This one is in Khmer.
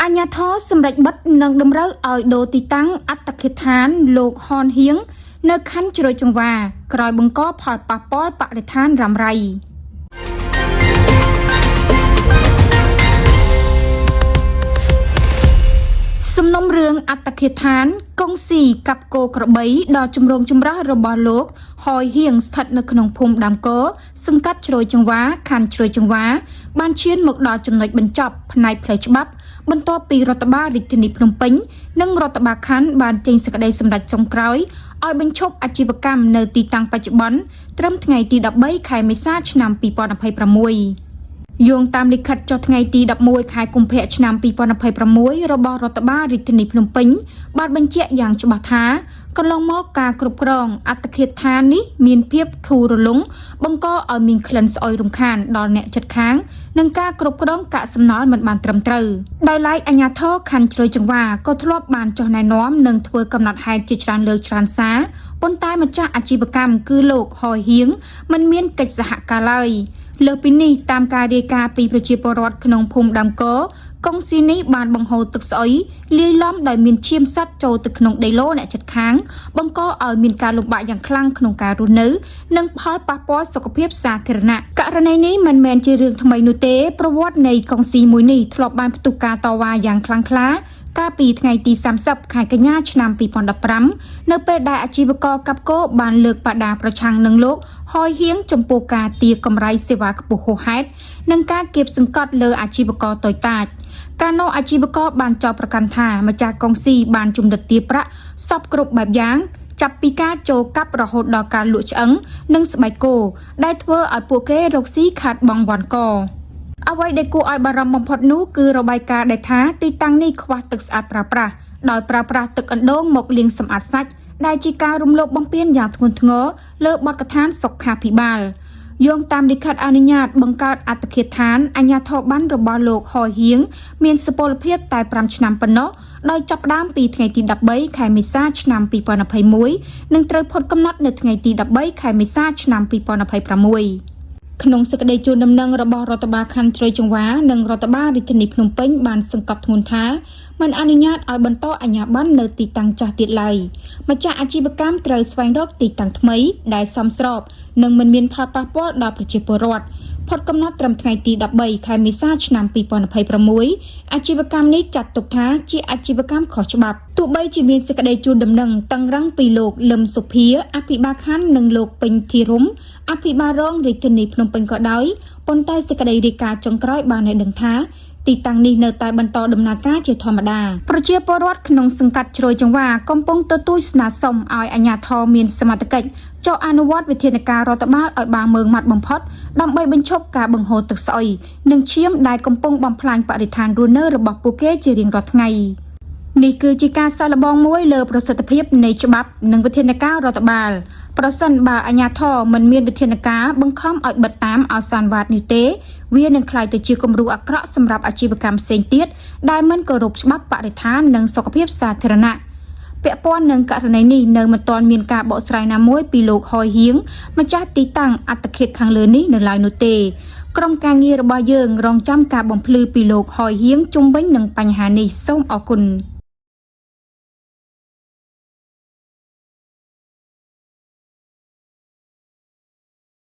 អញ្ញាធរសម្រេចបិទនឹងតម្រូវឲ្យដូរទីតាំងអត្តឃាតដ្ឋានលោកហនហៀងនៅខណ្ឌជ្រោយចង្វាក្រោយបង្កផលប៉ះពាល់បរិស្ថានរ៉ាំរ៉ៃសំណុំរឿងអត្តឃាតដ្ឋានកុងស៊ីកាប់គោក្របីដល់ជំរងចម្រាស់របស់លោកហយហៀងស្ថិតនៅក្នុងភូមិដើមកោសង្កាត់ជ្រោយចង្វាខណ្ឌជ្រោយចង្វាបានឈានមកដល់ចំណុចបញ្ចប់ផ្នែកផ្លូវច្បាប់បន្ទាប់ពីរដ្ឋបាលរាជធានីភ្នំពេញនិងរដ្ឋបាលខណ្ឌបានចេញសេចក្តីសម្រេចចុងក្រោយឲ្យបញ្ឈប់អាជីវកម្មនៅទីតាំងបច្ចុប្បន្នត្រឹមថ្ងៃទី13ខែមេសាឆ្នាំ2026យោងតាមលិខិតចុះថ្ងៃទី11ខែកុម្ភៈឆ្នាំ2026របស់រដ្ឋបាលរាជធានីភ្នំពេញបានបញ្ជាក់យ៉ាងច្បាស់ថាកន្លងមកការគ្រប់គ្រងអត្តឃាតដ្ឋាននេះមានភាពធូររលុងបង្កឲ្យមានក្លិនស្អុយរំខានដល់អ្នកជិតខាងនិងការគ្រប់គ្រងកាកសំណល់មិនបានត្រឹមត្រូវដោយឡែកអាជ្ញាធរខណ្ឌជ្រោយចង្វាក៏ធ្លាប់បានចុះណែនាំនិងធ្វើកំណត់ហេតុជាច្រើនលើកច្រើនសារប៉ុន្តែម្ចាស់អាជីវកម្មគឺលោកហយហៀងមិនមានកិច្ចសហការឡើយលើពីនេះតាមការរាយការណ៍ពីប្រជាពលរដ្ឋក្នុងភូមិដើមកោកុងស៊ីនេះបានបង្ហូរទឹកស្អុយលាយឡំដោយមានឈាមសត្វចូលទៅក្នុងដីឡូអ្នកជិតខាងបង្កឲ្យមានការលំបាកយ៉ាងខ្លាំងក្នុងការរស់នៅនិងផលប៉ះពាល់សុខភាពសាធារណៈករណីនេះមិនមែនជារឿងថ្មីនោះទេប្រវត្តិនៃកុងស៊ីមួយនេះធ្លាប់បានផ្ទុះការតវ៉ាយ៉ាងខ្លាំងក្លាកាលពីថ្ងៃទី30ខែកញ្ញាឆ្នាំ2015នៅពេលដែលអាជីវករកាប់គោបានលើកបដាប្រឆាំងនឹងលោកហយហៀងចំពោះការទារកម្រៃសេវាខ្ពស់ហួសហេតុនិងការគៀបសង្កត់លើអាជីវករតូចតាចការនោះអាជីវករបានចោទប្រកាន់ថាម្ចាស់កុងស៊ីបានជំរិតទារប្រាក់សពគ្រប់បែបយ៉ាងចាប់ពីការចូលកាប់រហូតដល់ការលក់ឆ្អឹងនិងស្បែកគោដែលធ្វើឲ្យពួកគេរកស៊ីខាតបង់វ៉ាន់កអ្វីដែលគួរឲ្យបារម្ភបំផុតនោះគឺរបាយការណ៍ដែលថាទីតាំងនេះខ្វះទឹកស្អាតប្រើប្រាស់ដោយប្រើប្រាស់ទឹកអណ្ដូងមកលាងសម្អាតសាច់ដែលជាការរំលោភបំពានយ៉ាងធ្ងន់ធ្ងរលើបទដ្ឋានសុខាភិបាលយោងតាមលិខិតអនុញ្ញាតបង្កើតអត្តឃាតដ្ឋានអាជ្ញាធរបានរបស់លោកហយហៀងមានសុពលភាពតែ5ឆ្នាំប៉ុណ្ណោះដោយចាប់ផ្ដើមពីថ្ងៃទី13ខែមេសាឆ្នាំ2021និងត្រូវផុតកំណត់នៅថ្ងៃទី13ខែមេសាឆ្នាំ2026ក្នុងសេចក្តីជូនដំណឹងរបស់រដ្ឋបាលខណ្ឌជ្រោយចង្វានិងរដ្ឋបាលរាជធានីភ្នំពេញបានសង្កត់ធ្ងន់ថាមិនអនុញ្ញាតឲ្យបន្តអាជ្ញាប័ណ្ណនៅទីតាំងចាស់ទៀតឡើយម្ចាស់អាជីវកម្មត្រូវស្វែងរកទីតាំងថ្មីដែលសមស្របនិងមិនមានផលប៉ះពាល់ដល់ប្រជាពលរដ្ឋផុតកំណត់ត្រឹមថ្ងៃទី13ខែមេសាឆ្នាំ2026អាជីវកម្មនេះចាត់ទុកថាជាអាជីវកម្មខុសច្បាប់ទោះបីជាមានសេចក្តីជូនដំណឹងតឹងរ៉ឹងពីលោកលឹមសុភាអភិបាលខណ្ឌនិងលោកពេញធីរុំអភិបាលរងរាជធានីភ្នំពេញក៏ដោយប៉ុន្តែសេចក្តីរាយការណ៍ចុងក្រោយបានឲ្យដឹងថាទីតាំងនេះនៅតែបន្តដំណើរការជាធម្មតាប្រជាពលរដ្ឋក្នុងសង្កាត់ជ្រោយចង្វាកំពុងទទូចស្នើសុំឲ្យអាជ្ញាធរមានសមត្ថកិច្ចចុះអនុវត្តវិធានការរដ្ឋបាលឲ្យបានម៉ឺងម៉ាត់បំផុតដើម្បីបញ្ឈប់ការបង្ហូរទឹកស្អុយនិងឈាមដែលកំពុងបំផ្លាញបរិស្ថានរស់នៅរបស់ពួកគេជារៀងរាល់ថ្ងៃនេះគឺជាការសាកល្បងមួយលើប្រសិទ្ធភាពនៃច្បាប់និងវិធានការរដ្ឋបាលប្រសិនបើអាជ្ញាធរមិនមានវិធានការបង្ខំឲ្យបិទតាមអសានវត្តនេះទេវានឹងក្លាយទៅជាគំរូអាក្រក់សម្រាប់អាជីវកម្មផ្សេងទៀតដែលមិនគោរពច្បាប់បរិស្ថាននិងសុខភាពសាធារណៈពាក់ព័ន្ធនឹងករណីនេះនៅមិនទាន់មានការបកស្រាយណាមួយពីលោកហយហៀងម្ចាស់ទីតាំងអត្តឃាតខាងលើនេះនៅឡើយនោះទេក្រុមការងាររបស់យើងរងចាំការបំភ្លឺពីលោកហយហៀងជុំវិញនឹងបញ្ហានេះសូមអរគុណ